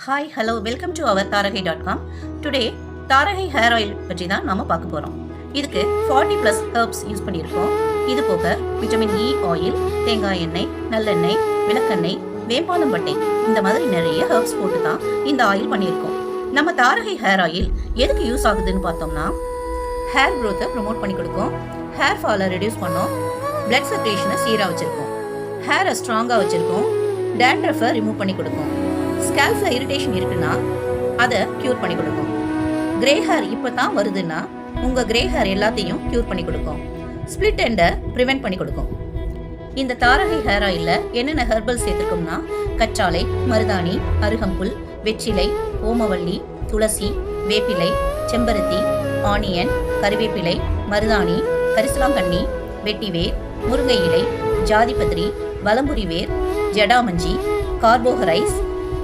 Hi hello welcome to our தாரகை.com. Today Tharagai hair oil பற்றி தான் நாம பார்க்க போகிறோம். இதுக்கு 40+ ஹெர்ப்ஸ் யூஸ் பண்ணியிருக்கோம். இது போக விட்டமின் இ ஆயில், தேங்காய் எண்ணெய், நல்லெண்ணெய், விளக்கெண்ணெய், வேம்பாலம் பட்டை இந்த மாதிரி நிறைய ஹெர்ப்ஸ் போட்டு தான் இந்த ஆயில் பண்ணியிருக்கோம். நம்ம தாரகை ஹேர் ஆயில் எதுக்கு யூஸ் ஆகுதுன்னு பார்த்தோம்னா, ஹேர் க்ரோத்தை ப்ரொமோட் பண்ணி கொடுக்கும், ஹேர் ஃபாலை ரெடியூஸ் பண்ணோம், பிளட் சர்க்குலேஷனை சீராக வச்சுருக்கோம், ஹேரை ஸ்ட்ராங்காக வச்சுருக்கோம், டேண்ட்ரஃபை ரிமூவ் பண்ணி கொடுக்கும், ஸ்கேல்ப்ல இரிட்டேஷன் இருக்குன்னா அதை கியூர் பண்ணி கொடுக்கும். கிரே ஹேர் இப்போ தான் வருதுன்னா உங்கள் கிரே ஹேர் எல்லாத்தையும் கியூர் பண்ணி கொடுக்கும். ஸ்பிளிட் எண்டை ப்ரிவென்ட் பண்ணி கொடுக்கும். இந்த தாரகை ஹேர் ஆயிலில் என்னென்ன ஹெர்பல் சேர்த்துருக்கோம்னா, கற்றாழை, மருதாணி, அருகம்புல், வெற்றிலை, ஓமவல்லி, துளசி, வேப்பிலை, செம்பருத்தி, ஆனியன், கறிவேப்பிலை, மருதாணி, கரிசலாங்கண்ணி, வெட்டிவேர், முருங்கை இலை, ஜாதிபத்திரி, வலம்புரி வேர், ஜடாமஞ்சி, கார்போஹரைஸ்,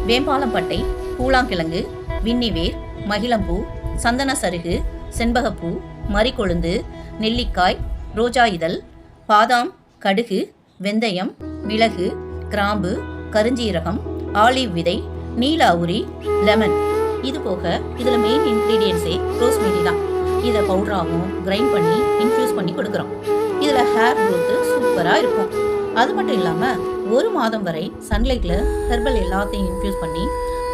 வேம்பாலம் பட்டை, கூழாங்கிழங்கு, வின்னிவேர், மகிழம்பூ, சந்தன சருகு, செண்பகப்பூ, மறிக்கொழுந்து, நெல்லிக்காய், ரோஜா இதழ், பாதாம், கடுகு, வெந்தயம், மிளகு, கிராம்பு, கருஞ்சீரகம், ஆலிவ் விதை, நீல அவுரி, லெமன். இது போக இதில் மெயின் இன்க்ரீடியன்ஸே ரோஸ்மேரி தான். இதை பவுடராகவும் கிரைண்ட் பண்ணி இன்ஃப்யூஸ் பண்ணி கொடுக்குறோம். இதில் ஹேர் க்ரோத்து சூப்பராக இருக்கும். அது மட்டும் இல்லாமல் 1 மாதம் வரை சன்லைட்டில் ஹெர்பல் எல்லாத்தையும் இன்ஃப்யூஸ் பண்ணி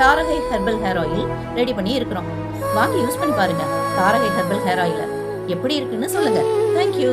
தாரகை ஹெர்பல் ஹேர் ஆயில் ரெடி பண்ணி இருக்கிறோம். வாங்கி யூஸ் பண்ணி பாருங்கள். தாரகை ஹெர்பல் ஹேர் ஆயிலை எப்படி இருக்குன்னு சொல்லுங்கள். தேங்க்யூ.